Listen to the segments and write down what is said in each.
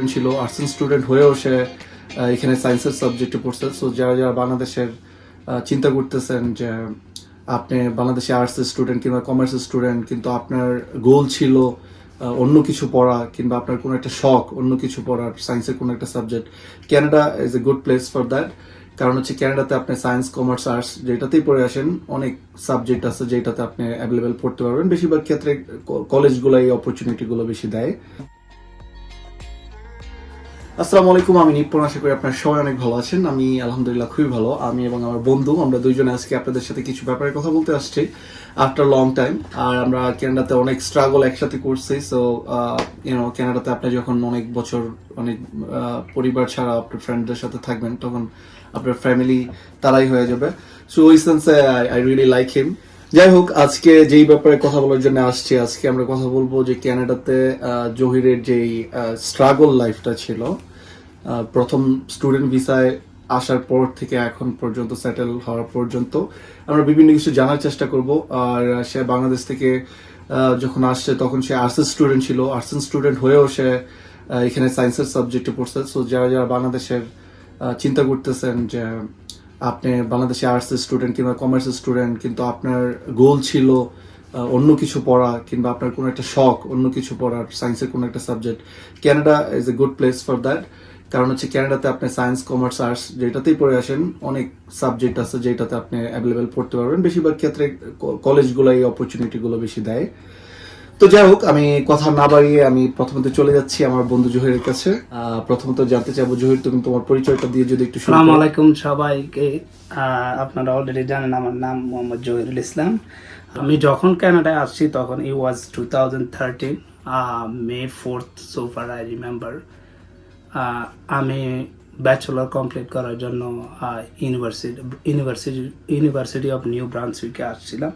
ছিল arts student হয়েও সে এখানে সায়েন্সের সাবজেক্টে পড়ছে। সো যারা যারা বাংলাদেশের চিন্তা করতেছেন যে আপনি বাংলাদেশে আর্টসের স্টুডেন্ট কিংবা কমার্সের স্টুডেন্ট, কিন্তু আপনার গোল ছিল অন্য কিছু পড়া কিংবা আপনার কোনো একটা শখ অন্য কিছু পড়ার, সায়েন্সের কোনো একটা subject, Canada is a good place for that. কারণ হচ্ছে ক্যানাডাতে আপনি সায়েন্স, কমার্স, আর্টস যেটাতেই পড়ে আসেন, অনেক সাবজেক্ট আছে যেটাতে আপনি অ্যাভেলেবেল পড়তে পারবেন। বেশিরভাগ ক্ষেত্রে কলেজগুলো এই অপরচুনিটিগুলো বেশি দেয়। আসসালামু আলাইকুম, আমি নিপুণ। আশা করি আপনার সবাই অনেক ভালো আছেন। আমি আলহামদুলিল্লাহ খুবই ভালো। আমি এবং আমার বন্ধু, আমরা দুইজনে আজকে আপনাদের সাথে কিছু ব্যাপারে কথা বলতে আসছি আফটার লং টাইম। আর আমরা ক্যানাডাতে অনেক স্ট্রাগল একসাথে করছি। সো ক্যানাডাতে আপনি যখন অনেক বছর অনেক পরিবার ছাড়া আপনার ফ্রেন্ডদের সাথে থাকবেন, তখন আপনার ফ্যামিলি তারাই হয়ে যাবে। সো ওই সেন্সে আই রিয়েলি লাইক হিম। যাই হোক, আজকে যেই ব্যাপারে কথা বলার জন্য আসছি, আজকে আমরা কথা বলবো যে ক্যানাডাতে জহিরের যেই স্ট্রাগল লাইফটা ছিল প্রথম স্টুডেন্ট ভিসায় আসার পর থেকে এখন পর্যন্ত, সেটেল হওয়ার পর্যন্ত আমরা বিভিন্ন কিছু জানার চেষ্টা করব। আর সে বাংলাদেশ থেকে যখন আসছে তখন সে আর্টস স্টুডেন্ট ছিল, আর্টস স্টুডেন্ট হয়েও সে এখানে সায়েন্সের সাবজেক্টে পড়ছে। সো যারা যারা বাংলাদেশের চিন্তা করতেছেন যে আপনি বাংলাদেশে আর্টসের স্টুডেন্ট কিংবা কমার্সের স্টুডেন্ট, কিন্তু আপনার গোল ছিল অন্য কিছু পড়া কিংবা আপনার কোনো একটা শখ অন্য কিছু পড়ার, সায়েন্সের কোনো একটা subject, Canada is a good place for that. কারণ হচ্ছে ক্যানাডাতে আপনি সায়েন্স, কমার্স, আর্টস যেটাতেই পড়ে আসেন, অনেক সাবজেক্ট আছে যেটাতে আপনি অ্যাভেলেবেল পড়তে পারবেন। বেশিরভাগ ক্ষেত্রে কলেজগুলো এই অপরচুনিটিগুলো বেশি দেয়। তো যাই হোক, আমি কথা না বাড়িয়ে আমি প্রথমত চলে যাচ্ছি আমার বন্ধু জহিরের কাছে। প্রথমত জানতে চাইবো, জহির, তুমি তোমার পরিচয়টা দিয়ে যদি একটু। আসসালামু আলাইকুম সবাইকে। আপনারা অলরেডি জানেন আমার নাম মোহাম্মদ জহিরুল ইসলাম। আমি যখন কানাডায় আসছি তখন it was 2013 May 4th, so far I remember. আমি ব্যাচেলর কমপ্লিট করার জন্য ইউনিভার্সিটি অফ নিউ ব্রান্সউইকে আসছিলাম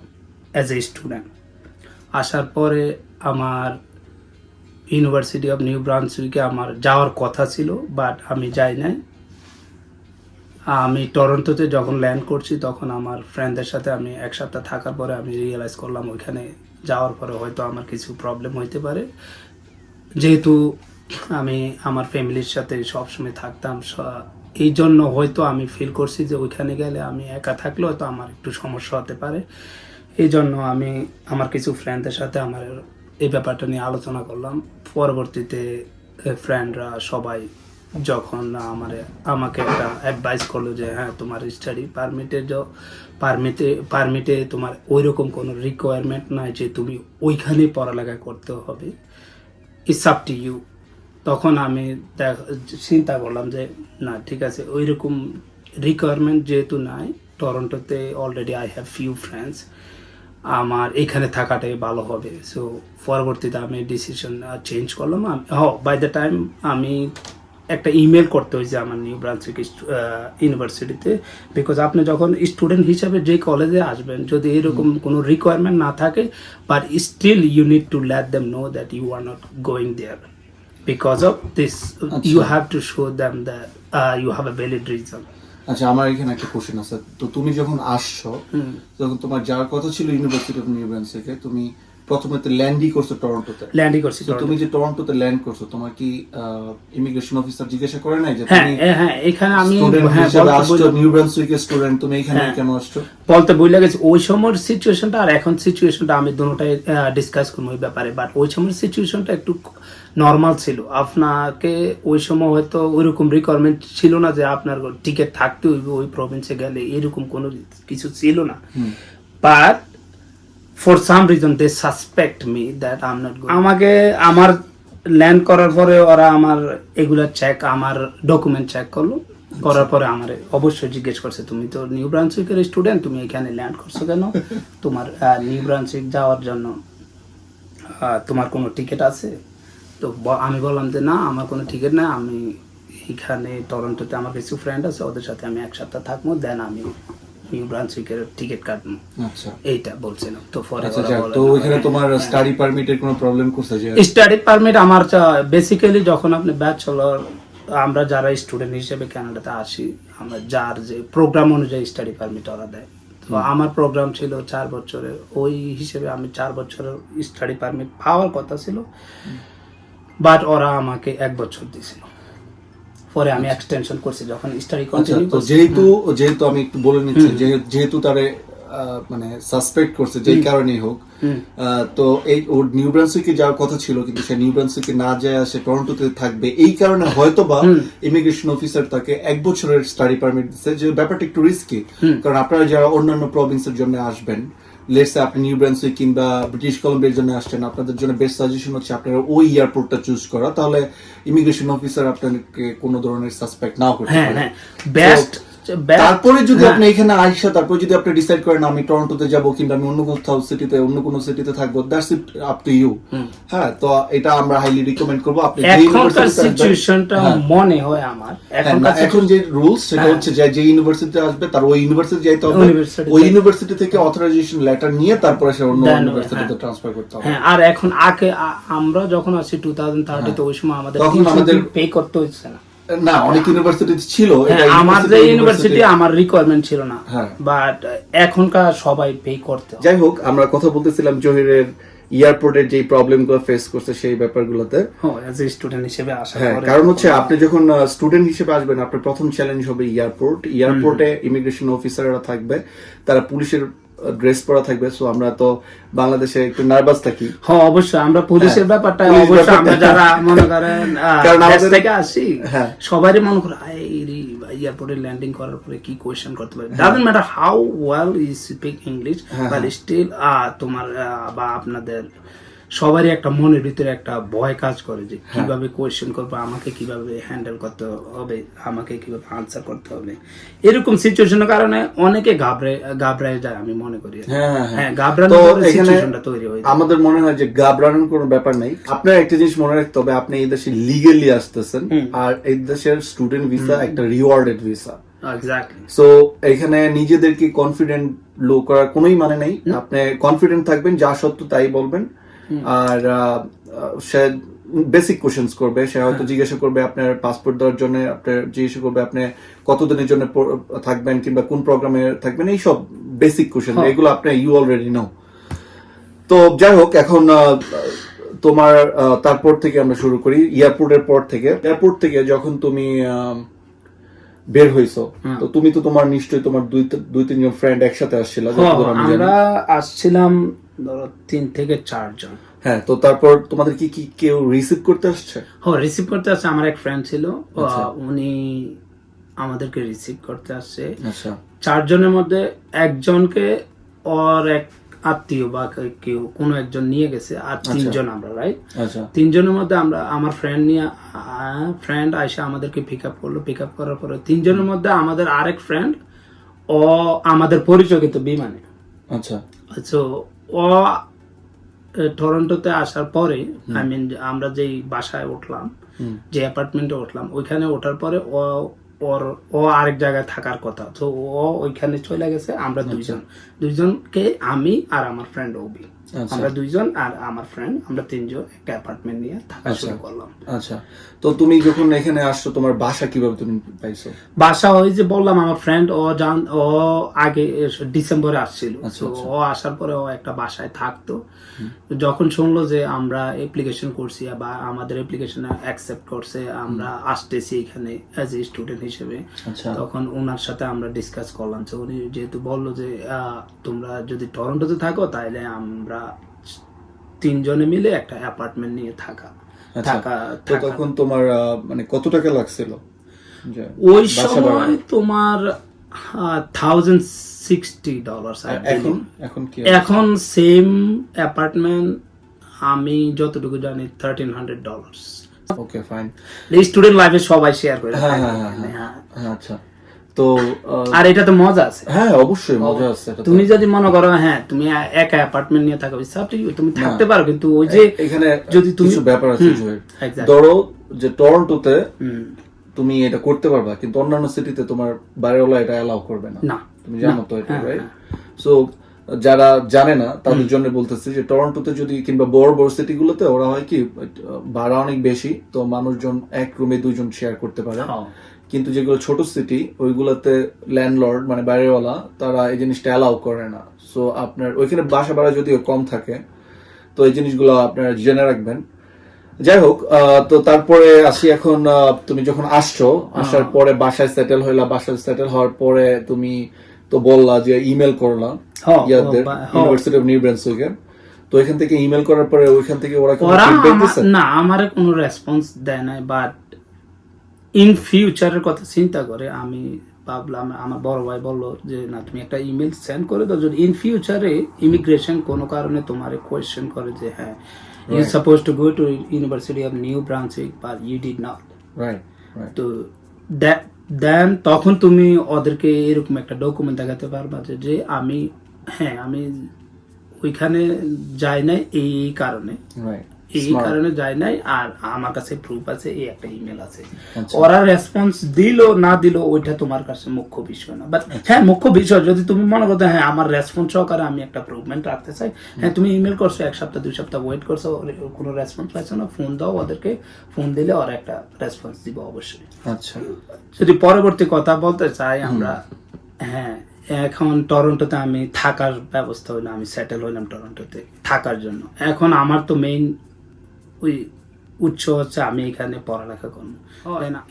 অ্যাজ এ স্টুডেন্ট। আসার পরে আমার ইউনিভার্সিটি অফ নিউ ব্রান্সউইকে আমার যাওয়ার কথা ছিল, বাট আমি যাই নাই। আমি টরন্টোতে যখন ল্যান্ড করছি তখন আমার ফ্রেন্ডদের সাথে আমি এক সপ্তাহ থাকার পরে আমি রিয়েলাইজ করলাম ওইখানে যাওয়ার পরে হয়তো আমার কিছু প্রবলেম হইতে পারে, যেহেতু আমি আমার ফ্যামিলির সাথে সবসময় থাকতাম। এই জন্য হয়তো আমি ফিল করছি যে ওইখানে গেলে আমি একা থাকলে হয়তো আমার একটু সমস্যা হতে পারে। এই জন্য আমি আমার কিছু ফ্রেন্ডদের সাথে আমার এই ব্যাপারটা নিয়ে আলোচনা করলাম। পরবর্তীতে ফ্রেন্ডরা সবাই যখন আমাকে একটা অ্যাডভাইস করলো যে হ্যাঁ, তোমার স্টাডি পারমিটে তোমার ওই রকম কোনো রিকোয়ারমেন্ট নাই যে তুমি ওইখানেই পড়ালেখা করতে হবে, ইটস আপ টু ইউ। তখন আমি চিন্তা করলাম যে না, ঠিক আছে, ওই রকম রিকোয়ারমেন্ট যেহেতু নাই, টরন্টোতে already I have few friends, আমার এখানে থাকাটাই ভালো হবে। সো পরবর্তীতে আমি ডিসিশন চেঞ্জ করলাম। বাই দ্য টাইম আমি একটা ইমেল করতে হয়েছে আমার নিউ ব্রান্সউইক ইউনিভার্সিটিতে, বিকজ আপনি যখন স্টুডেন্ট হিসাবে যে কলেজে আসবেন, যদি এরকম কোনো রিকোয়ারমেন্ট না থাকে, but still you need to let them know that you are not going there because of this, you have to show them that you have a valid reason. আচ্ছা, আমার এখানে একটা কোশ্চেন আছে। তো তুমি যখন আসছো, যখন তোমার যাওয়ার কথা ছিল ইউনিভার্সিটি অফ নিউ ব্রান্সউইকে, তুমি প্রথমে তো ল্যান্ডই করছো টরন্টোতে। ল্যান্ডই করছি। তো তুমি যে টরন্টোতে ল্যান্ড করছো, তোমার কি ইমিগ্রেশন অফিসার জিজ্ঞাসা করে নাই যে তুমি এখানে আমি নিউ ব্রান্সউইকের স্টুডেন্ট, তুমি এখানে কেন আসছো? বলতে বই লাগেছে ওই সময়ের সিচুয়েশনটা আর এখন সিচুয়েশনটা আমি দুটোটাই ডিসকাস করবো ওই ব্যাপারে। বাট ওই সময়ের সিচুয়েশনটা একটু নর্মাল ছিল। আপনাকে ওই সময় হয়তো ওইরকম রিকোয়ারমেন্ট ছিল না যে আপনার টিকিট থাকতে হইবে ওই প্রভিন্সে গেলে, এরকম কোনো কিছু ছিল না। But for some reason they suspect me that I am not going. আমাকে আমার ল্যান্ড করার পরে ওরা আমার এগুলা আমার ডকুমেন্ট চেক করলো। করার পরে আমার অবশ্যই জিজ্ঞেস করছে, তুমি তো নিউ ব্রান্সউইকের স্টুডেন্ট, তুমি এখানে ল্যান্ড করছো কেন? তোমার নিউ ব্রান্সউইক যাওয়ার জন্য তোমার কোনো টিকিট আছে? তো আমি বললাম যে না, আমার কোনো টিকিট নেই। আমি এখানে টরন্টোতে আমার কিছু ফ্রেন্ড আছে, ওদের সাথে আমি এক সপ্তাহ থাকবো, দেন আমি নিউ ব্রান্সউইকের টিকিট কাটবো। আচ্ছা, এইটা বলছিলাম। তো পরে তো ওখানে তোমার স্টাডি পারমিটের কোনো প্রবলেম করছে? যে স্টাডি পারমিট আমার বেসিক্যালি যখন আপনি ব্যাচেলর, আমরা যারা স্টুডেন্ট হিসেবে কানাডাতে আসি, আমরা যার যে প্রোগ্রাম অনুযায়ী স্টাডি পারমিট ওরা দেয়। তো আমার প্রোগ্রাম ছিল 4 বছরের, ওই হিসেবে আমি 4 বছরের স্টাডি পারমিট পাওয়ার কথা ছিল। বাট ওরা আমাকে 1 বছর দিয়েছিল, পরে আমি এক্সটেনশন করছি যখন স্টাডি আচ্ছা, কন্টিনিউ তো করছি। যেহেতু আমি একটু বলে নিচ্ছি, যেহেতু তারে মানে সাসপেক্ট করছে যেই কারণেই হোক, তো এই ওর নিউ ব্রান্সউইকে যাওয়ার কথা ছিল, কিন্তু সে নিউ ব্রান্সউইকে না যায় সে টরন্টোতে থাকবে, এই কারণে হয়তোবা ইমিগ্রেশন অফিসার তাকে 1 বছরের স্টাডি পারমিট দিচ্ছে, যে ব্যাপারটা একটু রিস্কি। কারণ আপনারা যারা অন্যান্য প্রভিন্সের জন্য আসবেন, লেটস আপনি নিউ ব্রান্সউইক কিংবা ব্রিটিশ কলম্বিয়ার জন্য আসছেন, আপনাদের জন্য বেস্ট সাজেশন হচ্ছে আপনারা ওই এয়ারপোর্টটা চুজ করা, তাহলে ইমিগ্রেশন অফিসার আপনাকে কোনো ধরনের সাসপেক্ট নাও করতে হ্যাঁ পারে। হ্যাঁ, বেস্ট তারপরে যদি আপনি এখানে আইসা তারপরে যদি আপনি ডিসাইড করেন আমি টরন্টোতে যাব কিংবা আমি অন্য কোথাও সিটিতে অন্য কোনো সিটিতে থাকবো, that's it up to you. হ্যাঁ, তো এটা আমরা হাইলি রিকমেন্ড করব। আপনি এখনকার সিচুয়েশনটা মনে হয় আমার এখন যে রুলস সেটা হচ্ছে যে ইউনিভার্সিটিতে আসবে তার ওই ইউনিভার্সিটি যাইতে হবে, ওই ইউনিভার্সিটি থেকে অথরাইজেশন লেটার নিয়ে তারপরে সে অন্য ইউনিভার্সিটিতে ট্রান্সফার করতে হবে। হ্যাঁ, আর এখন আমরা যখন আসি 2030 তো ওই সময় আমাদের পে করতে হচ্ছে না, অনেক ইউনিভার্সিটি ছিল, আমার যে ইউনিভার্সিটি আমার রিকোয়ারমেন্ট ছিল না, বাট এখনকার সবাই পে করতে। যাই হোক, আমরা কথা বলতেছিলাম জহিরের এয়ারপোর্টের যে প্রবলেমগুলো ফেস করছে সেই ব্যাপারগুলোতে। অ্যাজ এ স্টুডেন্ট হিসেবে আসা, কারণ হচ্ছে আপনি যখন স্টুডেন্ট হিসেবে আসবেন আপনার প্রথম চ্যালেঞ্জ হবে এয়ারপোর্টে ইমিগ্রেশন অফিসাররা থাকবে, তারা পুলিশের ড্রেস পরা থাকবে। সো আমরা তো বাংলাদেশে একটু নার্ভাস থাকি। হ্যাঁ, অবশ্যই আমরা পুলিশের ব্যাপারটা অবশ্যই আমরা যারা মনে করেন দেশ থেকে আসি সবারই মনে করে এয়ারপোর্টে ল্যান্ডিং করার পরে কি কোয়েশ্চেন করতে পারে, doesn't matter how well is speak English, but still তোমার বা আপনাদের সবারই একটা মনের ভিতরে একটা ভয় কাজ করে যে কিভাবে কোয়েশ্চেন করবো, আমাকে কিভাবে হ্যান্ডেল করতে হবে, আমাকে কিভাবে আনসার করতে হবে। এরকম সিচুয়েশনের কারণে অনেকে ঘাবড়ায় যায় আমি মনে করি। হ্যাঁ, ঘাবড়ানোর সিচুয়েশনটা তৈরি হয়। আমাদের মনে হয় যে ঘাবড়ানোর কোনো ব্যাপার নাই। আপনার একটা জিনিস মনে রাখতে হবে, আপনি এই দেশে লিগালি আসতেছেন, আর এই দেশের স্টুডেন্ট ভিসা একটা রিওয়ার্ডেড ভিসা। সো এখানে নিজেদেরকে কনফিডেন্ট লো করার কোনোই মানে নেই। আপনি কনফিডেন্ট থাকবেন, যা সত্য তাই বলবেন। আর সে বেসিক কোশ্চেন্স করবে, সে হয়তো জিজ্ঞাসা করবে আপনার পাসপোর্ট দেওয়ার জন্য, আপনার জিজ্ঞাসা করবে আপনি কতদিনের জন্য থাকবেন কিংবা কোন প্রোগ্রামে থাকবেন, এইসব বেসিক কোশ্চেন, এগুলো আপনি ইউ অলরেডি নো। তো যাই হোক, এখন তোমার তারপর থেকে আমরা শুরু করি। এয়ারপোর্ট থেকে যখন তুমি বের হইছো, তো তুমি তো তোমার নিশ্চয়ই তোমার 2-3 জন ফ্রেন্ড একসাথে আসছিল। আমরা আসছিলাম ধরো 3 থেকে 4 জন। হ্যাঁ, তো তারপর তোমাদের কি কেউ রিসিভ করতে আসছে? হ্যাঁ, রিসিভ করতে আসছে। আমার এক ফ্রেন্ড ছিল, উনি আমাদেরকে রিসিভ করতে আসছে। আচ্ছা, 4 জনের মধ্যে একজনকে ওর এক আত্মীয় বা কেউ কোনো একজন নিয়ে গেছে, আর 3 জন আমরা, রাইট? আচ্ছা, 3 জনের মধ্যে আমার ফ্রেন্ড আইসা আমাদেরকে পিক আপ করলো। পিক আপ করার পরে 3 জনের মধ্যে আমাদের আরেক ফ্রেন্ড, ও আমাদের পরিচয় কিন্তু বিমানে। আচ্ছা, তো ও টরন্টোতে আসার পরে আমরা যেই বাসায় উঠলাম, যে অ্যাপার্টমেন্টে উঠলাম, ওইখানে ওঠার পরে ও আরেক জায়গায় থাকার কথা, তো ও ওইখানে চলে গেছে। আমরা দুইজনকে, আমি আর আমার ফ্রেন্ড ওবি, আমরা 2 জন আর আমার ফ্রেন্ড, আমরা 3 জন একটা অ্যাপার্টমেন্ট নিয়ে থাকা শুরু করলাম। আচ্ছা, তো তুমি যখন এখানে আসছো তোমার বাসা কিভাবে তুমি পাইছো? বাসা ওই যে বললাম, আমার ফ্রেন্ড ও আগে ডিসেম্বরে আসছিল। ও আসার পরে ও একটা বাসায় থাকতো। যখন শুনলো যে আমরা অ্যাপ্লিকেশন করছি বা আমাদের অ্যাপ্লিকেশন অ্যাকসেপ্ট করছে, আমরা আসতেছি এখানে অ্যাজ এ স্টুডেন্ট হিসেবে, তখন ওনার সাথে আমরা ডিসকাস করলাম। যে উনি যেহেতু বললো যে তোমরা যদি টরন্টোতে থাকো তাহলে আমরা 3 জনে মিলে একটা অ্যাপার্টমেন্ট নিয়ে থাকা। তো তখন তোমার মানে কত টাকা লাগছিল? ওই সময় তোমার $1,060। এখন সেম অ্যাপার্টমেন্ট আমি যতটুকু জানি $1,300। ওকে, ফাইন। স্টুডেন্ট লাইফে সবাই শেয়ার করে। আচ্ছা, তো আর এটা তো মজা আছে। হ্যাঁ, অবশ্যই মজা আছে। তুমি যদি মনে করো তুমি একা অ্যাপার্টমেন্ট নিয়ে থাকো, তুমি থাকতে পারো, কিন্তু ওই যে এখানে যদি তুমি কিছু ব্যাপার আছে, ধরো যে টরন্টোতে তুমি এটা করতে পারবা, কিন্তু অন্যান্য সিটিতে তোমার বাইরেওয়ালা এটা অ্যালাউ করবে না। তুমি জানো তো এটা, রাইট? সো যারা জানে না তাদের জন্য বলতেছি যে টরন্টোতে যদি কিংবা বড় বড় সিটিগুলোতে ওরা হয় কি ভাড়া অনেক বেশি, তো মানুষজন এক রুমে 2 জন শেয়ার করতে পারে। কিন্তু যেগুলো ছোট সিটি ওইগুলোতে ল্যান্ডলর্ড মানে বাইরেওয়ালা তারা এই জিনিসটা অ্যালাউ করে না। সো আপনার ওইখানে বাসা ভাড়া যদিও কম থাকে, তো এই জিনিসগুলো আপনারা জেনে রাখবেন। যাই হোক, তো তারপরে আসি এখন, তুমি যখন আসছো, আসার পরে বাসায় সেটেল হইলা, বাসায় সেটেল হওয়ার পরে তুমি তো বললা যে ইমেল করলা ইয়াদের ইউনিভার্সিটি অফ নিউ ব্রান্সউইকে। তো এখান থেকে ইমেল করার পরে ওইখান থেকে ওরা কোনো ওরা feedback দিছে? না আমারে কোনো রেসপন্স দেয় নাই, বাট ইন ফিউচারের কথা চিন্তা করে আমি ভাবলাম, আমার বড় ভাই বললো যে না তুমি একটা ইমেল সেন্ড করে দাও, যদি ইন ফিউচারে ইমিগ্রেশন কোনো কারণে তোমার কোয়েশ্চেন করে যে হ্যাঁ you suppose to go to university of New Brunswick but you did not, right. তো দেন তখন তুমি ওদেরকে এরকম একটা ডকুমেন্ট দেখাতে পারবা যে আমি আমি ওইখানে যাই নাই এই কারণে, রাইট। এই কারণে যাই নাই, আর আমার কাছে প্রুফ আছে, এই একটা ইমেল আছে। আচ্ছা। ওরা রেসপন্স দিল না দিল ওইটা তোমার কাছে মুখ্য বিষয় না, বাট হ্যাঁ মুখ্য বিষয় যদি তুমি মনে করতে হ্যাঁ আমার রেসপন্স সহকারে আমি একটা প্রুভমেন্ট রাখতে চাই, হ্যাঁ তুমি ইমেল করছো 1 সপ্তাহ 2 সপ্তাহ ওয়েট করছো, কোনো রেসপন্স পাইছো না, ফোন দাও ওদেরকে, ফোন দিলে ওরা একটা রেসপন্স দিব অবশ্যই। আচ্ছা। যদি পরবর্তী কথা বলতে চাই আমরা, হ্যাঁ এখন টরন্টোতে আমি থাকার ব্যবস্থা হইলো, আমি সেটেল হইলাম টরন্টোতে থাকার জন্য। এখন আমার তো মেইন ওই উৎস হচ্ছে আমি এখানে পড়ালেখা করবো।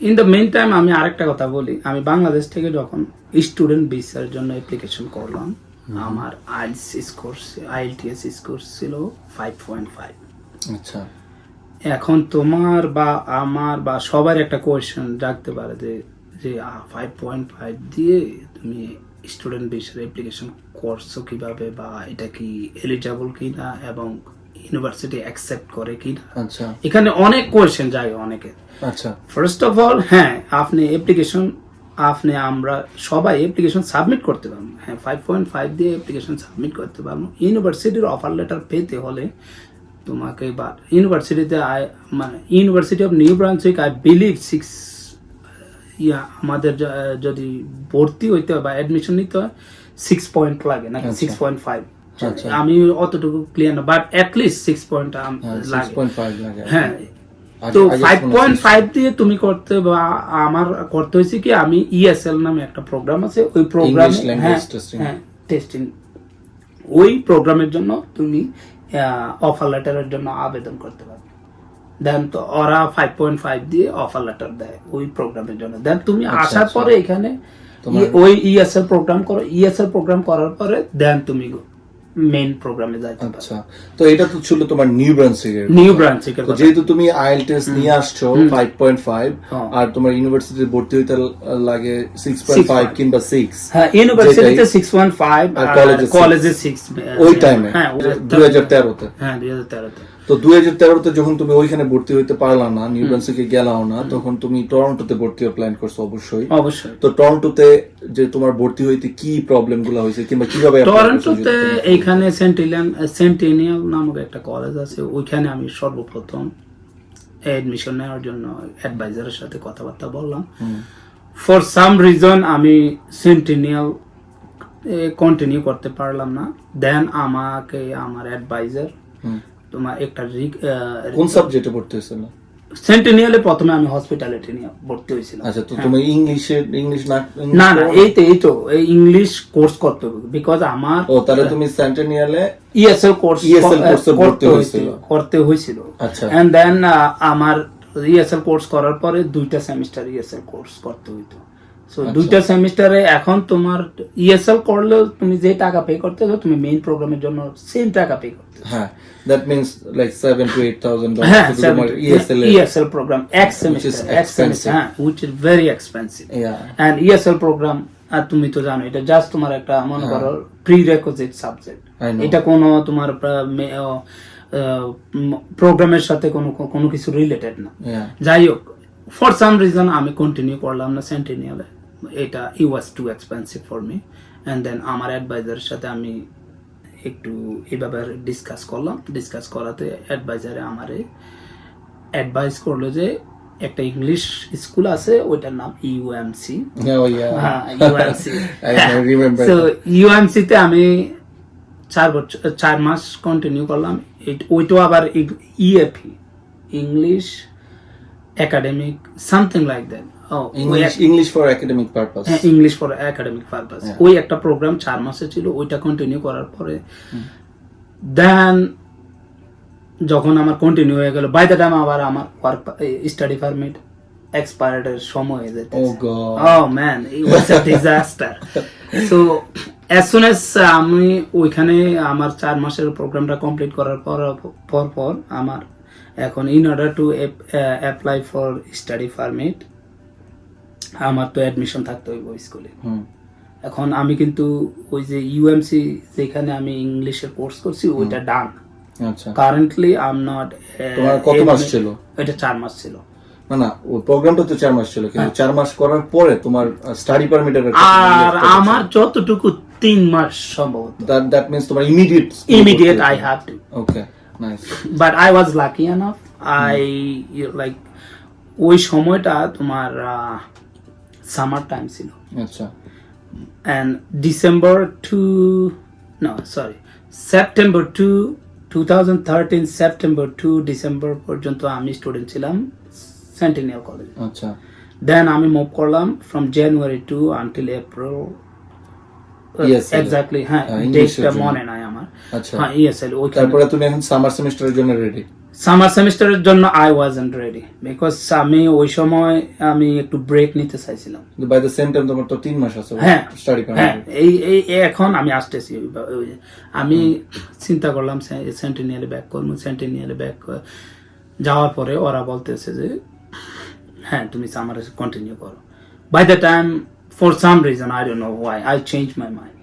ইন দ্য মেইন টাইম আমি আরেকটা কথা বলি, আমি বাংলাদেশ থেকে যখন স্টুডেন্ট ভিসার জন্য অ্যাপ্লিকেশন করলাম, আমার আইএলটিএস স্কোর ছিল 5.5। আচ্ছা। এখন তোমার বা আমার বা সবার একটা কোয়েশ্চেন জাগতে পারে যে 5.5 দিয়ে তুমি স্টুডেন্ট ভিসার অ্যাপ্লিকেশন করছো কিভাবে, বা এটা কি এলিজিবল কিনা এবং ইউনিভার্সিটি অ্যাকসেপ্ট করে কিনা। আচ্ছা। এখানে অনেক কোয়েশ্চেন যায় অনেকে। আচ্ছা। ফার্স্ট অফ অল আমরা সবাই অ্যাপ্লিকেশন সাবমিট করতে পারবো, 5.5 দিয়ে অ্যাপ্লিকেশন সাবমিট করতে পারবো। ইউনিভার্সিটির অফার লেটার পেতে হলে তোমাকে বা ইউনিভার্সিটিতে মানে university of New Brunswick I believe আমাদের যদি ভর্তি হইতে হয় বা অ্যাডমিশন নিতে হয় 6 পয়েন্ট লাগে নাকি 6.5, আমি অতটুকু ক্লিয়ার না, বাট অ্যাটলিস্ট 6 পয়েন্ট লাগে। হ্যাঁ, তো 5.5 দিয়ে তুমি করতে, বা আমার করতে হয়েছে কি, আমি ইএসএল নামে একটা প্রোগ্রাম আছে, ওই প্রোগ্রামে টেস্টিং, ওই প্রোগ্রামের জন্য তুমি অফার লেটারের জন্য আবেদন করতে পারবে। দেন তো ওরা 5.5 দিয়ে অফার লেটার দেয় ওই প্রোগ্রামের জন্য। দেন তুমি আসার পরে এখানে ওই ইএসএল প্রোগ্রাম করো, ইএসএল প্রোগ্রাম করার পরে দেন তুমি মেইন প্রোগ্রামে যাইতে পারো। আচ্ছা, তো এটা তো ছিল তোমার নিউ ব্রান্সউইকের। তো যেহেতু তুমি আইএলটিএস নিয়ে আসছো 5.5 আর তোমার ইউনিভার্সিটিতে ভর্তি হইতে লাগে 6.5 কিংবা 6, হ্যাঁ ইউনিভার্সিটিতে 6.5 আর কলেজে 6 ওই টাইমে 2013 তে। হ্যাঁ 2013 তে। তো 2013 তে যখন তুমি ওইখানে ভর্তি হইতে পারলা না, নিউ ব্রান্সউইকে গেলাও না, তখন তুমি টরন্টোতে ভর্তি হওয়ার প্ল্যান করছো অবশ্যই। তো টরন্টোতে যে তোমার ভর্তি হইতে কি প্রবলেম গুলো হয়েছে কিংবা কিভাবে? টরন্টোতে এইখানে সেন্টিনিয়াল নামক একটা কলেজ আছে, ওইখানে আমি সর্বপ্রথম এডমিশন নেওয়ার জন্য অ্যাডভাইজারের সাথে কথাবার্তা বললাম। ফর সাম রিজন আমি সেন্টিনিয়াল কন্টিনিউ করতে পারলাম না। দেন আমাকে আমার অ্যাডভাইজার তোমার একটা কোন সাবজেক্টে ভর্তি হয়েছিল? সেন্টিনিয়ালে প্রথমে আমি হসপিটালিটি নিয়ে ভর্তি হয়েছিলাম। আচ্ছা, তো তুমি ইংলিশ না এই তো ইংলিশ কোর্স করতে হবে, বিকজ আমার তাহলে তুমি সেন্টিনিয়ালে ইএসএল কোর্স করতে হয়েছিল। আচ্ছা, এন্ড দেন আমার ইএসএল কোর্স করার পরে 2টা সেমিস্টার ইএসএল কোর্স করতে হইতো। সো 2টা সেমিস্টারে এখন তোমার ইএসএল করলে তুমি যে টাকা পে করতে হবে, তুমি মেইন প্রোগ্রামের জন্য সেম টাকা পে করতে হবে। হ্যাঁ, that means like $7,000 to $8,000 to do ESL program X semester, which is very expensive. Yeah. And ESL program তুমি তো জানো এটা জাস্ট তোমার একটা মনে করো প্রিরেকুইজিট সাবজেক্ট, এটা কোনো তোমার প্রোগ্রামের সাথে কোনো কিছু রিলেটেড না। যাই হোক, ফর সাম রিজন আমি কন্টিনিউ করলাম না সেন্টিনিয়ালে, এটা ই was too expensive for me. And then আমার অ্যাডভাইজারের সাথে আমি একটু এই ব্যাপারে ডিসকাস করাতে অ্যাডভাইজারে আমারে অ্যাডভাইস করলো যে একটা ইংলিশ স্কুল আছে, ওইটার নাম ইউএমসি। তো ইউএমসিতে আমি 4 মাস কন্টিনিউ করলাম। ওইটাও আবার EAP, English academic something like that. English for academic purpose. English for academic purpose, ওই একটা প্রোগ্রাম 4 মাসে ছিল, ওইটা কন্টিনিউ করার পরে দেন যখন আমার কন্টিনিউ হয়ে গেল, বাই দ্য টাইম আবার আমার ওয়ার্ক স্টাডি পারমিট এক্সপায়ার্ডের সময় হয়ে যেত। Oh God. Oh man, it was a disaster. So as soon as আমি ওইখানে আমার 4 মাসের প্রোগ্রামটা কমপ্লিট করার পর আমার এখন in order to apply for study permit আমার তো অ্যাডমিশন থাকতে হইব স্কুলে। এখন আমি কিন্তু ওই যে ইউএমসি যেখানে আমি ইংলিশের কোর্স করছি ওইটা ডান। আচ্ছা, কারেন্টলি আই এম নট। তোমার কত মাস ছিল? এটা 4 মাস ছিল। না ওই প্রোগ্রামটা তো 4 মাস ছিল, কিন্তু 4 মাস করার পরে তোমার স্টাডি পারমিটের আর আমার যতটুকু 3 মাস সম্ভবত। দ্যাট মিন্স তোমার immediate I have to. Okay, nice. But I was lucky enough. like ওই সময়টা তোমার সামার টাইম ছিল। আচ্ছা, and September to 2013 September to December পর্যন্ত আমি স্টুডেন্ট ছিলাম সেন্টিনিয়াল কলেজে। আচ্ছা, দেন আমি মুভ করলাম from January to until April. Yes, exactly, হ্যাঁ, English ডেটটা এর জন্য। মনে নাই আমার। আচ্ছা, হ্যাঁ, ইএসএল। ওইখানে তারপরে তুমি এখন সামার সেমিস্টারের জন্য রেডি? সামার সেমিস্টারের জন্য আই ওয়াজন্ট রেডি, বিকজ আমি ওই সময় আমি একটু ব্রেক নিতে চাইছিলাম। বাই দ্য সেম টাইম তোমার তো 3 মাস আছে হ্যাঁ, স্টাডি হ্যাঁ, পারমিট। এই এখন আমি আসতেছি। আমি চিন্তা করলাম সেন্টিনিয়ালে ব্যাক করবো। সেন্টিনিয়ালে ব্যাক যাওয়ার পরে ওরা বলতেছে যে হ্যাঁ তুমি সামারে কন্টিনিউ করো। By the time for some reason I don't know why I change my mind.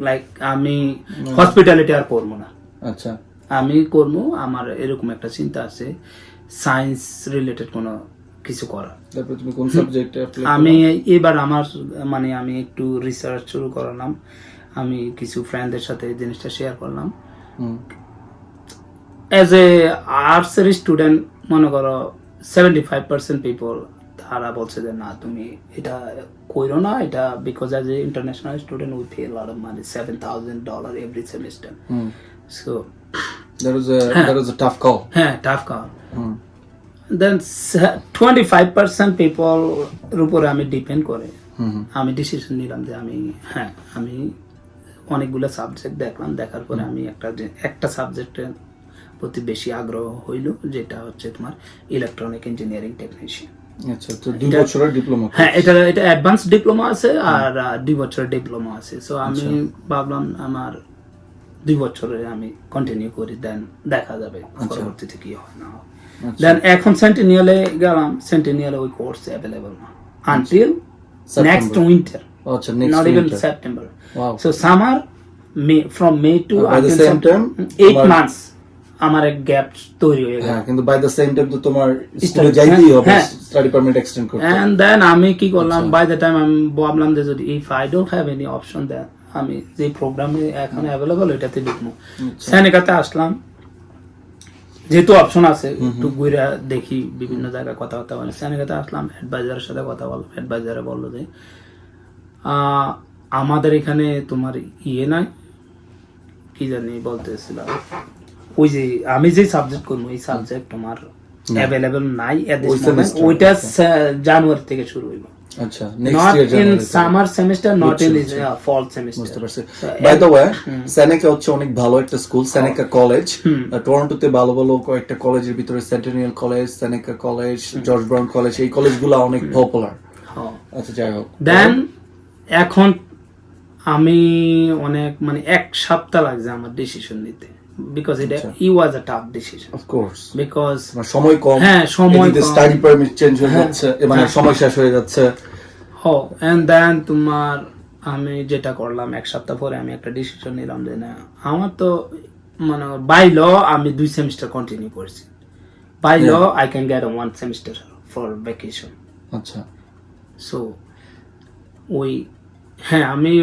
Like আমি হসপিটালিটি আর করবো না, আচ্ছা, আমি করবো। আমার এরকম একটা চিন্তা আছে সায়েন্স রিলেটেড কোনো কিছু করা। তারপরে তুমি কোন সাবজেক্টে অ্যাপ্লাই? আমি এবার আমার মানে আমি একটু রিসার্চ শুরু করলাম। আমি কিছু ফ্রেন্ডদের সাথে এই জিনিসটা শেয়ার করলাম। অ্যাজ এ আর্টসের স্টুডেন্ট মনে করো 75% পিপল তারা বলছে যে না তুমি এটা কইরো না, এটা because as a international student we pay lot of money, $7,000 every semester. So that was a tough call. হ্যাঁ, টাফ কল। দেন 25% পিপল এর উপরে আমি ডিপেন্ড করে আমি ডিসিশন নিলাম যে আমি অনেকগুলো সাবজেক্ট দেখলাম। দেখার পরে আমি একটা সাবজেক্টের প্রতি বেশি আগ্রহ হইল, যেটা হচ্ছে তোমার ইলেকট্রনিক ইঞ্জিনিয়ারিং টেকনিশিয়ান। আচ্ছা, তো 2 বছরের ডিপ্লোমা? হ্যাঁ, এটা অ্যাডভান্স ডিপ্লোমা আছে আর 2 বছরের ডিপ্লোমা আছে। সো আমি ভাবলাম আমার 2 বছরে আমি কন্টিনিউ করি, দেন দেখা যাবে পরবর্তীতে কি হয় না হয়। দেন এখন সেন্টিনিয়ালে গেলাম। সেন্টিনিয়ালে ওই কোর্স অ্যাভেলেবল না আনটিল নেক্সট উইন্টার, আচ্ছা, next not even winter. September. Wow. So summer, from May to By the until same time, 8 months আমার এক গ্যাপ তৈরি হয়ে গেল। হ্যাঁ, কিন্তু বাই দ্য সেম টাইম তো তোমার স্কুলে Study, যাইতেই হবে হ্যাঁ। স্টাডি পারমিট এক্সটেন্ড করতে। And then আমি কি করলাম, বাই দ্য টাইম আমি ভাবলাম যে যদি if I don't have any option then আমি যে প্রোগ্রামে এখন অ্যাভেলেবল ওইটাতে ঢুকবো। সেনেকাতে আসলাম, যেহেতু অপশন আছে একটু ঘুরে দেখি বিভিন্ন জায়গায় কথাবার্তা বলে। সেনেকাতে আসলাম, অ্যাডভাইজারের সাথে কথা বললাম। অ্যাডভাইজারে বললো যে আমাদের এখানে তোমার ইয়ে নাই, কি জানি বলতেছিলাম, ওই যে আমি যে সাবজেক্ট করবো এই সাবজেক্ট তোমার অ্যাভেলেবল নাই এট দিস মোমেন্ট। ওইটা জানুয়ারি থেকে শুরু হইব। আচ্ছা, Not next year in January. summer semester, not in বুঝছি। fall বুঝতে semester. পারছি। বাই দ্য ওয়ে, সেনেকা হচ্ছে অনেক ভালো একটা স্কুল, সেনেকা কলেজ। টরন্টোতে ভালো ভালো কয়েকটা কলেজের ভিতরে সেন্টিনিয়াল কলেজ, সেনেকা কলেজ, জর্জ ব্রাউন কলেজ, এই কলেজগুলো অনেক পপুলার। আচ্ছা, যাই হোক। দেন এখন আমি অনেক মানে 1 সপ্তাহ লাগছে আমার ডিসিশন নিতে, বিকজ এটা was a tough decision. Of course, because সময় কম। হ্যাঁ, সময় কম। স্টাডি পারমিট চেঞ্জ হয়ে যাচ্ছে, মানে সময় শেষ হয়ে যাচ্ছে। এন্ড দেন তোমার আমি যেটা করলাম 1 সপ্তাহ পরে আমি একটা ডিসিশন নিলাম যে না আমার তো মানে বাই ল আমি 2 সেমিস্টার কন্টিনিউ করছি। By law I can get 1 semester for vacation. আচ্ছা, সো ওই হ্যাঁ আমি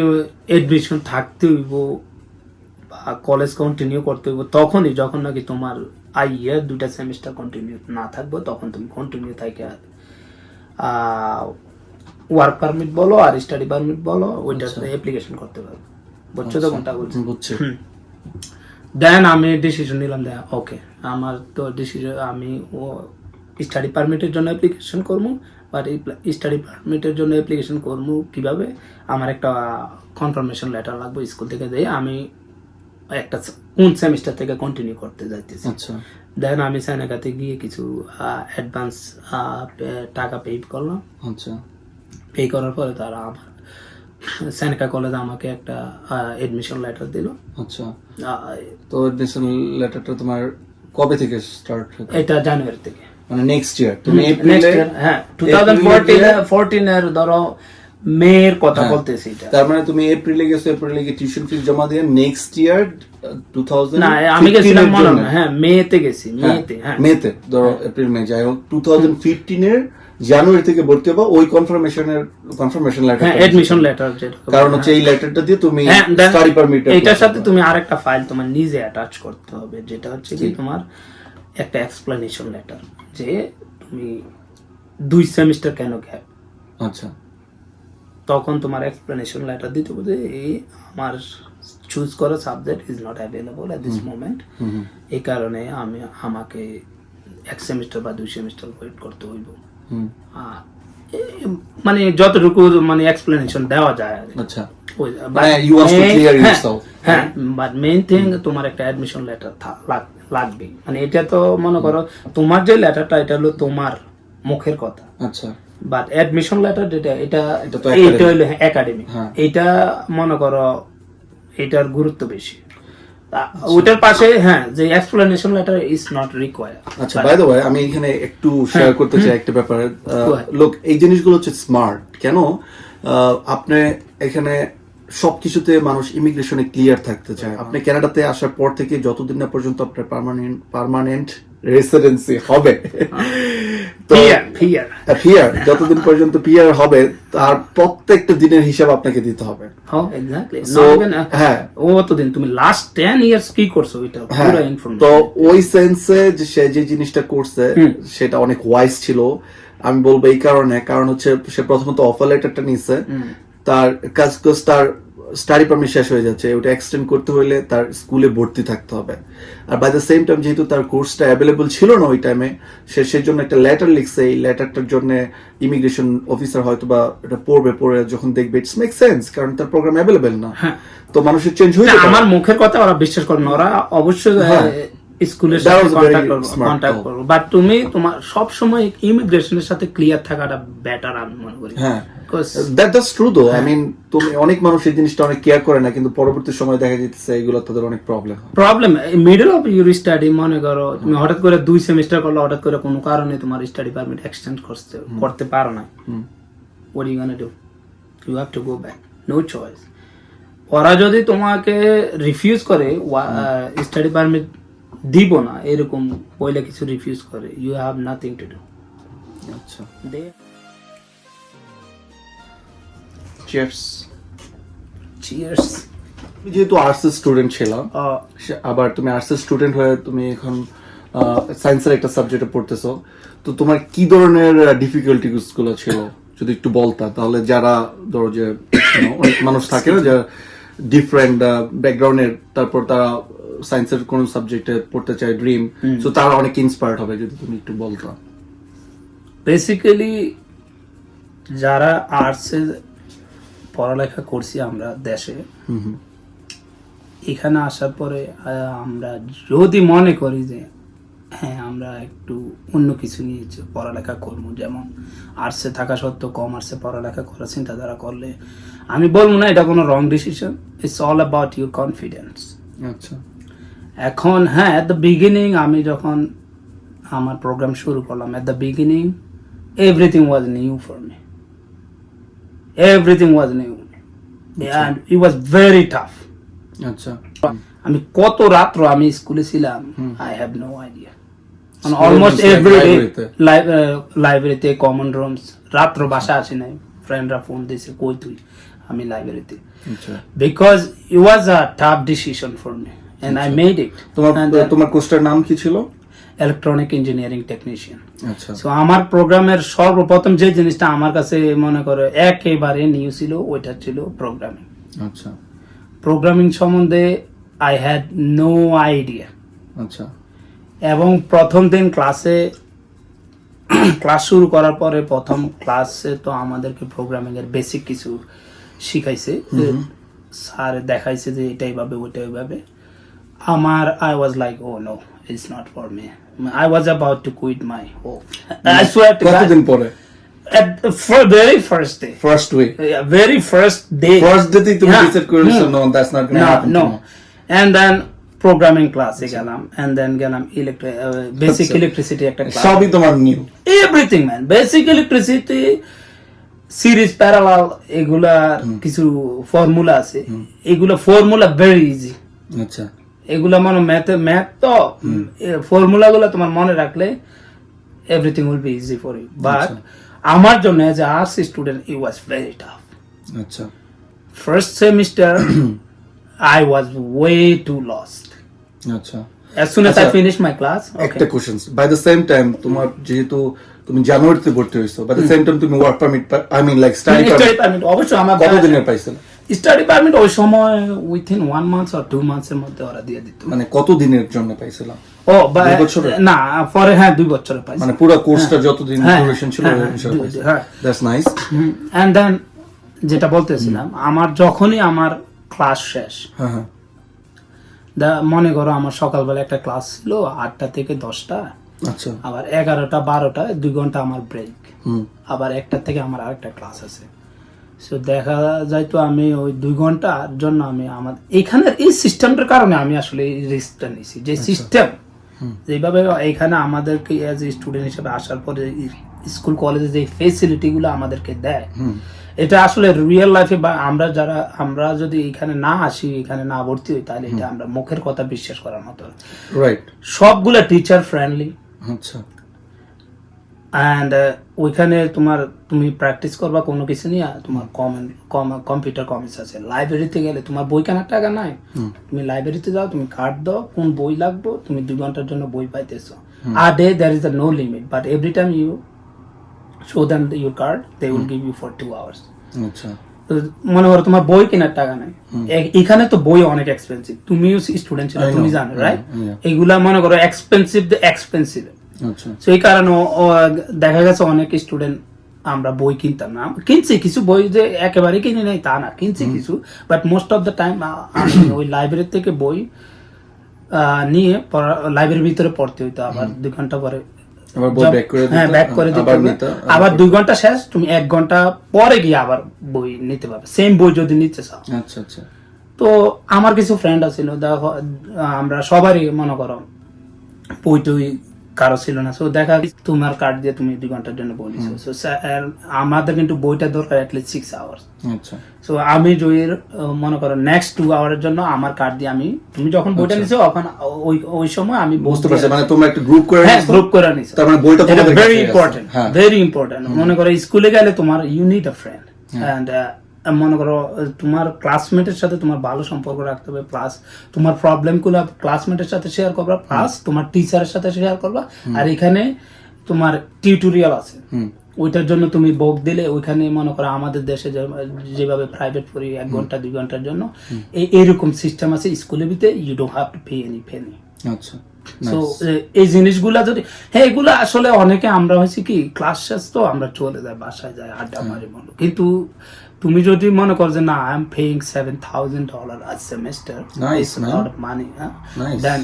এডমিশন থাকতে হইব বা কলেজ কন্টিনিউ করতে হইব তখনই যখন নাকি তোমার ইয়ার 2টা সেমিস্টার কন্টিনিউ না থাকবো, তখন তুমি কন্টিনিউ থাকে ওয়ার্ক পারমিট বলো আর স্টাডি পারমিট বলো ওইটাতে অ্যাপ্লিকেশন করতে পারবো। বুঝছো তো কোনটা বলছি? বুঝছি। দেন আমি ডিসিশন নিলাম যে ওকে আমার তো ডিসিশন আমি ও স্টাডি পারমিটের জন্য অ্যাপ্লিকেশন করবো। বাট এই স্টাডি পারমিটের জন্য অ্যাপ্লিকেশন করবো কিভাবে, আমার একটা কনফার্মেশন লেটার লাগবে স্কুল থেকে দিয়ে আমি একটা কোন সেমিস্টার থেকে কন্টিনিউ করতে যাইতেছি। আচ্ছা দেন আমি সেনেকাতে গিয়ে কিছু অ্যাডভান্স টাকা পে করলাম। আচ্ছা পে করার পরে তারা আমার সেনেকা কলেজে আমাকে একটা এডমিশন লেটার দিল। আচ্ছা তো এডমিশন লেটারটা তোমার কবে থেকে স্টার্ট হলো? এটা জানুয়ারি থেকে, মানে নেক্সট ইয়ার তুমি নেক্সট এপ্রিলে, ইয়ার, হ্যাঁ 2014 এর ধরো মেয়ের কথা হ্যাঁ। বলতেছি এটা। তার মানে তুমি এপ্রিলে গেছো, এপ্রিলে গিয়ে টিউশন ফিস জমা দিয়ে নেক্সট ইয়ার 2015 না আমি গেছিলাম এর মনে জন্য। হয়, হ্যাঁ মেতে গেছি, মেতে, হ্যাঁ মেতে ধরো এপ্রিল মে যাই হোক 2015 এর জানুয়ারি থেকে ভর্তি হবা ওই কনফার্মেশন লেটার, হ্যাঁ এডমিশন লেটার যেটা, কারণ হচ্ছে এই লেটারটা দিয়ে তুমি হ্যাঁ, then স্টাডি পারমিট, এটার সাথে তুমি আরেকটা ফাইল তোমার নিজে অ্যাটাচ করতে হবে, যেটা হচ্ছে কি তোমার একটা এক্সপ্লেনেশন লেটার, যে তুমি 2 সেমিস্টার কেন গ্যাপ। আচ্ছা তখন তোমার এক্সপ্লেনেশন লেটার দিতে হবে যে এই আমার চুজ করা subject is not available at this moment, এই কারণে আমাকে 1 সেমিস্টার বা 2 সেমিস্টার ওয়েট করতে হইব। মানে যতটুকু মানে এক্সপ্লেনেশন দেওয়া যায় আর কি। আচ্ছা ওই- মানে but you want to main- clear হ্যাঁ, yourself, হ্যাঁ বাট মেইন থিং তোমার একটা অ্যাডমিশন লেটার লাগবে। মানে এটা তো মনে করো তোমার যে লেটারটা এটা হলো তোমার মুখের কথা, আচ্ছা বাট অ্যাডমিশন লেটার যেটা এটা এটা তো এটা হলো একাডেমিক, হ্যাঁ। এটা মনে করো এটার গুরুত্ব বেশি। ওটার পাশে হ্যাঁ যে explanation letter is not required. আচ্ছা বাই দ্য ওয়ে আমি এখানে একটু শেয়ার করতে চাই একটা ব্যাপারে। ahead. লোক এই জিনিসগুলো হচ্ছে স্মার্ট কেন, আপনি এখানে সবকিছুতে মানুষ ইমিগ্রেশনে ক্লিয়ার থাকতে চায়। আপনি কানাডাতে আসার পর থেকে যতদিন না পর্যন্ত আপনার পার্মানেন্ট রেসিডেন্সি হবে, তো পিআর যতদিন পর্যন্ত পিআর হবে তার প্রত্যেকটা দিনের হিসাব আপনাকে দিতে হবে। এক্স্যাক্টলি, So, হ্যাঁ ও তো দিন তুমি লাস্ট 10 ইয়ার্স কি করছো এটা হ্যাঁ, পুরো তো ইনফরমেশন। ওই সেন্সে যে সে যে জিনিসটা করছে সেটা অনেক ওয়াইজ ছিল। আমি বলবো এই কারণ হচ্ছে সে প্রথমত অফার লেটারটা নিচ্ছে, তার কাজ তার স্টাডি পারমিট শেষ হয়ে যাচ্ছে, ওটা এক্সটেন্ড করতে হলে তার স্কুলে ভর্তি থাকতে হবে। আর বাই দ্য সেম টাইম যেহেতু তার কোর্সটা অ্যাভেলেবল ছিল না ওই টাইমে, সে সেই জন্য একটা লেটার লিখছে। এই লেটারটার জন্য ইমিগ্রেশন অফিসার হয়তো বা এটা পড়ে যখন দেখবে ইটস মেক সেন্স, কারণ তার প্রোগ্রাম অ্যাভেলেবল না, তো মানুষের চেঞ্জ হয়ে যাবে। আমার মুখের কথা ওরা বিশ্বাস করে না, ওরা অবশ্যই স্কুলের That সাথে was very smart contact call. করবো, বাট তুমি তোমার সব সময় ইমিগ্রেশনের সাথে ক্লিয়ার থাকাটা বেটার আমি মনে করি। হ্যাঁ Because দ্যাটস ট্রু দো। আই মিন তুমি অনেক মানুষ এই জিনিসটা অনেক কেয়ার করে না, কিন্তু পরবর্তী সময় দেখা যেতেছে এগুলো তাদের অনেক প্রবলেম হয়। Problem middle of your study, মনে করো তুমি হঠাৎ করে 2 সেমিস্টার করলে, হঠাৎ করে কোনো কারণে তোমার স্টাডি পারমিট এক্সটেন্ড করতে পারো না, what are you gonna do? You have to go back, no choice. ওরা যদি তোমাকে রিফিউজ করে স্টাডি পারমিট দিব না এরকম পয়লা কিছু রিফিউজ করে, you have nothing to do. আচ্ছা দে চিয়ার্স। চিয়ার্স। যেহেতু আর্টস স্টুডেন্ট ছিলাম, আবার তুমি আর্টস স্টুডেন্ট হয়ে তুমি এখন সায়েন্সের একটা সাবজেক্টে পড়তেছো, তো তোমার কি ধরনের ডিফিকাল্টিজ গুলো ছিল যদি একটু বলতা, তাহলে যারা ধরো যে অনেক মানুষ থাকে না যারা ডিফারেন্ট ব্যাকগ্রাউন্ডের, তারপর তারা সায়েন্সের কোন সাবজেক্টে পড়তে চায় ড্রিম, তো তারা অনেক ইন্সপায়ার্ড হবে যদি তুমি একটু বলতা। বেসিক্যালি যারা আর্টসে পড়ালেখা করছি আমরা দেশে, এখানে আসার পরে আমরা যদি মনে করি যে হ্যাঁ আমরা একটু অন্য কিছু নিয়ে পড়ালেখা করবো, যেমন আর্টসে থাকা সত্ত্বেও কমার্সে পড়ালেখা করার চিন্তাধারা করলে আমি বলবো না এটা কোনো রং decision, it's all about your confidence. আচ্ছা এখন হ্যাঁ অ্যাট দ্য বিগিনিং আমি যখন আমার প্রোগ্রাম শুরু করলাম, at the beginning everything was new for me, everything was new and it was very tough. আচ্ছা আমি কত রাত্র আমি স্কুলে ছিলাম, I have no idea. Almost everyday লাইব্রেরিতে, কমন রুমস, রাত্র বাসা আসি নাই, ফ্রেন্ডরা ফোন দিয়েছে কই তুই, আমি লাইব্রেরিতে, আচ্ছা because it was a tough decision for me and I made it. তোমার কোর্সটার নাম কি ছিল? Electronic engineering technician. আচ্ছা সো আমার প্রোগ্রামের সর্বপ্রথম যে জিনিসটা আমার কাছে মনে করে একেবারে নিউ ছিল ওইটা ছিল প্রোগ্রামিং। আচ্ছা প্রোগ্রামিং সম্বন্ধে আই হ্যাড নো আইডিয়া। আচ্ছা এবং প্রথম দিন ক্লাস শুরু করার পরে প্রথম ক্লাসে তো আমাদেরকে প্রোগ্রামিং এর বেসিক কিছু শিখাইছে, স্যার দেখাইছে যে এটা এইভাবে ওইটা এইভাবে। I was like, oh no, it's not for me. I was about to quit my hope. I swear to God. কতদিন পরে? At the very first day. First week, Yeah, very first day. First ডেতেই তুমি Yeah. Decide করে নিছো, no that's not gonna happen. No. And then programming class গেলাম, and then গেলাম basic আচ্ছা। electricity একটা class. সবই তোমার new. Everything, man. Basic electricity, series parallel, এগুলা কিছু ফর্মুলা আছে, এগুলা ফর্মুলা very easy. আচ্ছা, এগুলা মানে ম্যাথ তো ফর্মুলা গুলো তোমার মনে রাখলে everything will be easy for you, but আমার জন্য as a arts student it was very tough. আচ্ছা, first semester I was way too lost. আচ্ছা। As soon as I finish my class, একটা question, by the same time তোমার যেহেতু তুমি জানুয়ারিতে ভর্তি হইছো, বাই দ্য সেম টাইম তুমি work permit, I mean like study permit অবশ্যই আমার কত দিনের পাইছিল? স্টাডি পারমিট ওই সময় উইথিন 1 month or 2 months এর মধ্যে ওরা দিয়ে দিত। মানে কত দিনের জন্য পাইছিলাম? ও 2 বছরে? না, পরে হ্যাঁ 2 বছরে পাইছি। মানে পুরো কোর্সটা যতদিন ডিউরেশন ছিল হ্যাঁ, দ্যাটস নাইস। এন্ড দেন যেটা বলতেছিলাম, আমার যখনই আমার ক্লাস শেষ, হ্যাঁ, মনে করো আমার সকালবেলা একটা ক্লাস ছিল 8টা থেকে 10টা, আচ্ছা, আবার 11টা 12টা 2 ঘন্টা আমার ব্রেক, হুম, আবার 1টা থেকে আমার আরেকটা ক্লাস আছে। সো দেখা যায় তো আমি ওই 2 ঘন্টার জন্য আমি আমার এখানের এই সিস্টেমটার কারণে আমি আসলে এই রিস্কটা নিয়েছি, যে সিস্টেম যেভাবে এখানে আমাদেরকে এজ এ স্টুডেন্ট হিসেবে আসার পরে স্কুল কলেজে যে ফেসিলিটিগুলো আমাদেরকে দেয়, এটা আসলে রিয়েল লাইফে বা আমরা যদি এখানে না আসি, এখানে না ভর্তি হই, তাহলে এটা আমরা মুখের কথা বিশ্বাস করার মতো। রাইট, সবগুলা টিচার ফ্রেন্ডলি, আচ্ছা, অ্যান্ড ওইখানে তুমি প্র্যাকটিস করবা কোনো কিছু নিয়ে, তোমার কম্পিউটার কমিক্স আছে। লাইব্রেরিতে গেলে তোমার বই কেনার টাকা নাই, তুমি লাইব্রেরিতে যাও, তুমি কার্ড দাও, কোন বই লাগবে, তুমি 2 ঘন্টার জন্য বই পাইতেছো। A day there is no limit, but every time you show them your card, they will give you for 2 hours. আচ্ছা, মনে করো তোমার বই কেনার টাকা নাই, এখানে তো বই অনেক এক্সপেন্সিভ, তুমিও স্টুডেন্ট ছিল, তুমি জানো, রাইট? এগুলা মনে করো এক্সপেন্সিভ, আচ্ছা, সেই কারণে দেখা গেছে অনেক স্টুডেন্ট আমরা বই কিনতাম না, কিনছি কিছু বই, যে একেবারে কিনে নেই তা না, কিনছি কিছু, but most of the time ওই লাইব্রেরি থেকে বই নিয়ে লাইব্রেরির ভিতরে পড়তে হইতো, আবার 2 ঘন্টা পরে ব্যাক করে দিতে, আবার 2 ঘন্টা শেষ, তুমি 1 ঘন্টা পরে গিয়ে আবার বই নিতে পারবে, সেম বই যদি নিতে চাও। আচ্ছা, আচ্ছা। তো আমার কিছু ফ্রেন্ড আছিল, দেখো আমরা সবারই মনে করো বই টই কারো ছিল না, সো দেখা তোমার কার্ড দিয়ে তুমি 2 ঘন্টার জন্য বই নিছো, সো আমাদের কিন্তু বইটা দরকার অ্যাটলিস্ট 6 আওয়ার্স। আচ্ছা, সো আমি জয়ের মনে করো নেক্সট 2 আওয়ারের জন্য আমার কার্ড দিয়ে তুমি যখন বইটা নিছো তখন ওই সময় আমি বুঝতে পারছি, মানে তোমরা একটা গ্রুপ করে নিছো, গ্রুপ করে নিছো, তার মানে বইটা তোমাদের ভেরি ইম্পর্টেন্ট, ভেরি ইম্পর্টেন্ট। মনে করো স্কুলে গেলে তোমার you need a friend, and মনে করো তোমার ক্লাসমেটের সাথে তোমার ভালো সম্পর্ক রাখতে হবে, প্লাস তোমার প্রবলেম গুলো ক্লাসমেটের সাথে শেয়ার করবা, প্লাস তোমার টিচারের সাথে শেয়ার করবা। আর এখানে তোমার টিউটোরিয়াল আছে, ওইটার জন্য তুমি বুক দিলে, ওইখানে মনে করো আমাদের দেশে যেভাবে প্রাইভেট পড়ি 1 ঘন্টা 2 ঘন্টার জন্য, এইরকম সিস্টেম আছে স্কুলের ভিতরে, you don't have to pay any penny. আচ্ছা, সো এই জিনিসগুলা যদি এগুলা আসলে অনেকে আমরা হয়েছে কি ক্লাস শেষ তো আমরা চলে যাই, বাসায় যাই, আড্ডা মারি বলো, কিন্তু তুমি যদি মনে করো যে না, I am paying $7,000 a semester, Nice, it's a lot of money, Nice. then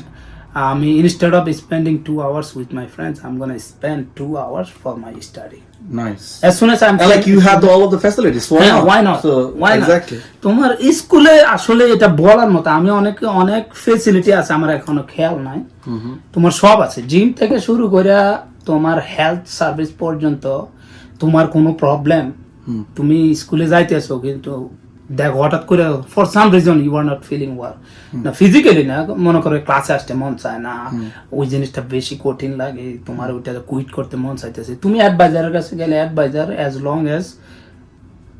আমি instead of spending 2 hours with my friends, I'm gonna spend 2 hours for my study. Nice. As soon as I'm And like you have all of the facilities, why not? So Why not? exactly. তোমার স্কুলে আসলে এটা বলার মতো, আমি অনেক facility আছে আমার এখনো খেয়াল নাই, তোমার সব আছে, জিম থেকে শুরু করে তোমার হেলথ সার্ভিস পর্যন্ত। তোমার কোনো প্রবলেম, তুমি স্কুলে যাইতেছো কিন্তু দেখো হঠাৎ করে for some reason you are not feeling well, না ফিজিক্যালি না, মনে করো ক্লাসে আসতে মন চায় না, ওই জিনিসটা বেশি কঠিন লাগে, তোমার ওইটা কুইট করতে মন চাইতেছে, তুমি অ্যাডভাইজারের কাছে গেলে, অ্যাডভাইজার অ্যাজ লং অ্যাজ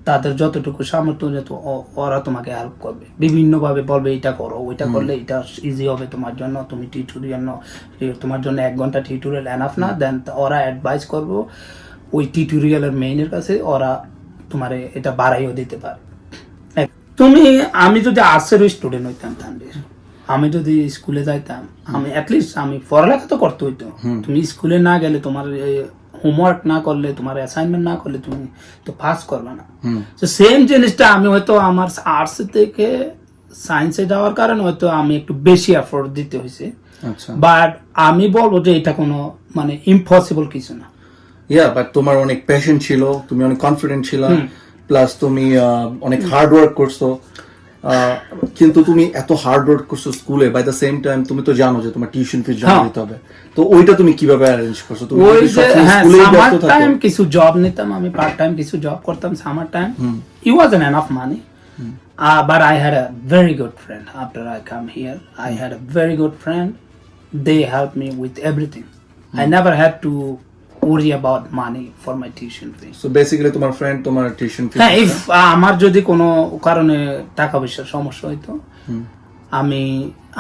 তাদের যতটুকু সামর্থ্য ওরা তোমাকে হেল্প করবে, বিভিন্ন ভাবে বলবে এটা করো, ওইটা করলে এটা ইজি হবে তোমার জন্য, তুমি টিউটোরিয়াল তোমার জন্য 1 ঘন্টা টিউটোরিয়াল এনাফ না, দেন ওরা অ্যাডভাইস করবো ওই টিউটোরিয়ালের মেইনের কাছে, ওরা তোমার এটা বাড়াইও দিতে পারে। আমি যদি আর্টসের স্টুডেন্ট হইতাম, আমি যদি স্কুলে যাইতাম, আমি অ্যাটলিস্ট আমি পড়ালেখা তো করতে হইতো, তুমি স্কুলে না গেলে, তোমার হোমওয়ার্ক না করলে, তোমার অ্যাসাইনমেন্ট না করলে তুমি তো পাস করবে না। তো সেম জিনিসটা আমি হয়তো আমার আর্টস থেকে সায়েন্সে যাওয়ার কারণে হয়তো আমি একটু বেশি এফোর্ট দিতে হয়েছে, আচ্ছা বাট আমি বলবো যে এটা কোনো মানে ইম্পসিবল কিছু না। বাট তোমার অনেক প্যাশন ছিল, তুমি অনেক কনফিডেন্ট ছিল, প্লাস তুমি অনেক হার্ড ওয়ার্ক করছো। কিন্তু তুমি এত হার্ড ওয়ার্ক করছো স্কুলে, বাই দ্য সেম টাইম তুমি তো জানো যে তোমার টিউশন ফিস জমা দিতে হবে, তো ওইটা তুমি কিভাবে অ্যারেঞ্জ করছো? তুমি ওই যদি যে সবসময় হ্যাঁ, স্কুলেই সামার ব্যস্ত টাইম থাকো। কিছু জব নিতাম, আমি পার্ট টাইম কিছু জব করতাম summer time. It wasn't enough money, but I had a very good friend after I come here. I had a very good friend. They helped me with everything. I never had to worry about money for my tuition fee. So basically তোমার friend তোমার tuition fees. হ্যাঁ, if আমার যদি কোনো কারণে টাকা পয়সার সমস্যা হইতো,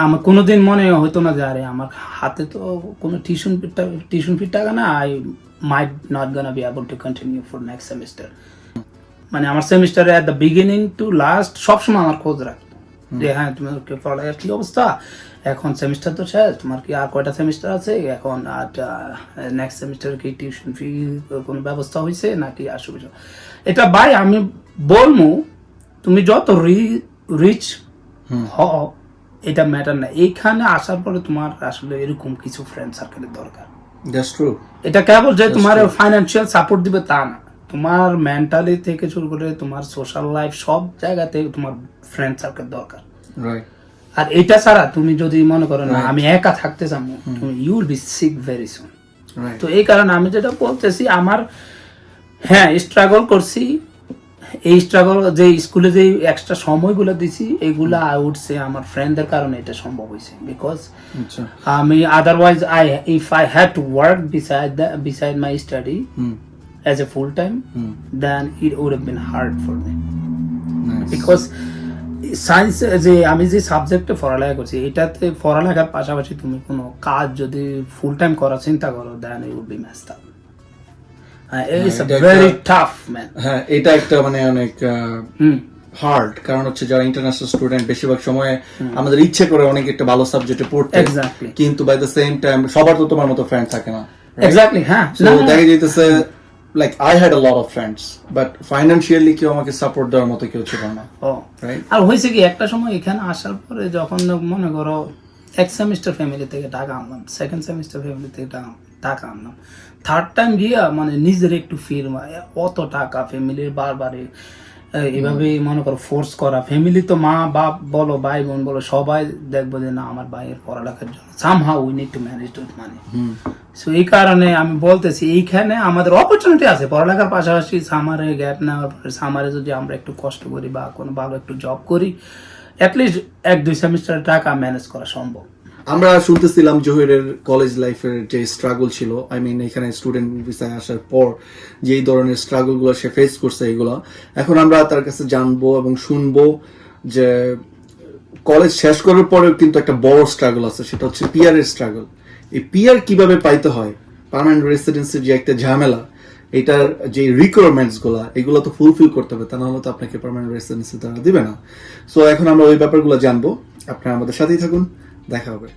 আমার কোনোদিন মনে হইতো না যে আরে আমার হাতে তো কোনো টিউশন ফি টাকা না, I might not gonna be able to continue for next semester. মানে আমার সেমিস্টারে at the beginning to last সবসময় আমার খোঁজ রাখতো যে হ্যাঁ তোমার পড়ালেখার কি অবস্থা, এখন সেমিস্টার তো শেষ, তোমার কি আর কয়টা সেমিস্টার আছে, এখন নেক্সট সেমিস্টার কি টিউশন ফি কোনো ব্যবস্থা হয়েছে নাকি অসুবিধা। এটা ভাই আমি বলবো, তুমি যত রিচ হও এটা ম্যাটার না, এইখানে আসার পরে তোমার আসলে এরকম কিছু ফ্রেন্ড সার্কেলের দরকার। That's true. এটা কেবল যে তোমার ফাইন্যান্সিয়াল সাপোর্ট দিবে তা না, তোমার মেন্টালি থেকে শুরু করে তোমার সোশ্যাল লাইফ সব জায়গাতে তোমার ফ্রেন্ড সার্কেল দরকার। রাইট। আর এটা ছাড়া তুমি যদি মনে করো না আমি একা থাকতে চাবো, তুমি you will be sick very soon. Right. তো এই কারণে আমি যেটা বলতেছি, আমার হ্যাঁ স্ট্রাগল করছি, এই স্ট্রাগল যে স্কুলে যে এক্সট্রা সময়গুলো দিছি এগুলা আই উড সে আমার ফ্রেন্ডদের কারণে এটা সম্ভব হয়েছে, বিকজ আচ্ছা। আমি otherwise if I had to work beside my study as a full time, then it would have been hard for me, because science যে আমি যে সাবজেক্টে পড়ালেখা করছি এটাতে পড়ালেখার পাশাপাশি তুমি কোনো কাজ যদি ফুল টাইম করার চিন্তা করো, then it would be messed up. It's a very tough, man. হ্যাঁ, এটা একটা মানে অনেক হার্ড, কারণ হচ্ছে যারা ইন্টারন্যাশনাল স্টুডেন্ট বেশিরভাগ সময় আমাদের ইচ্ছে করে অনেক একটা ভালো সাবজেক্টে পড়তে, Exactly. কিন্তু বাই দ্য সেম টাইম সবার তো তোমার মতো ফ্রেন্ড থাকে না। Exactly, হ্যাঁ। So দেখা যাইতেছে like I had a lot of friends, but financially কেউ আমাকে সাপোর্ট দেওয়ার মতো কেউ ছিল না। রাইট। আর হয়েছে কি একটা সময় এখানে আসার পরে যখন মনে করো এক সেমিস্টার ফ্যামিলি থেকে টাকা আনলাম, সেকেন্ড সেমিস্টার ফ্যামিলি থেকে টাকা আনলাম, থার্ড টাইম গিয়া মানে নিজের একটু ফিল অত টাকা ফ্যামিলির বারবারে এভাবে মনে করো ফোর্স করা, ফ্যামিলি তো মা বাপ বলো ভাই বোন বলো সবাই দেখবো যে না আমার ভাইয়ের পড়ালেখার জন্য somehow we need to manage that money. So এই কারণে আমি বলতেছি এইখানে আমাদের অপরচুনিটি আছে পড়ালেখার পাশাপাশি সামারে গ্যাপ নেওয়ার পরে সামারে যদি আমরা একটু কষ্ট করি বা কোনো ভালো একটু জব করি, অ্যাটলিস্ট 1-2 সেমিস্টারের টাকা ম্যানেজ করা সম্ভব। আমরা শুনতেছিলাম জহিরের কলেজ লাইফের যে স্ট্রাগল ছিল, আই মিন এখানে স্টুডেন্ট ভিসায় আসার পর যে এই ধরনের স্ট্রাগল গুলো সে ফেস করছে এগুলো এখন আমরা তার কাছে জানবো এবং শুনবো যে কলেজ শেষ করার পরেও কিন্তু একটা বড় স্ট্রাগল আছে, সেটা হচ্ছে পিআর এর স্ট্রাগল। এই পিআর কিভাবে পাইতে হয়, পার্মানেন্ট রেসিডেন্সির যে একটা ঝামেলা, এটার যে রিকোয়ারমেন্টস গুলা এগুলো তো ফুলফিল করতে হবে, তা নাহলে তো আপনাকে পার্মানেন্ট রেসিডেন্সি তারা দিবে না। সো এখন আমরা ওই ব্যাপারগুলো জানবো, আপনারা আমাদের সাথেই থাকুন, দেখা হবে।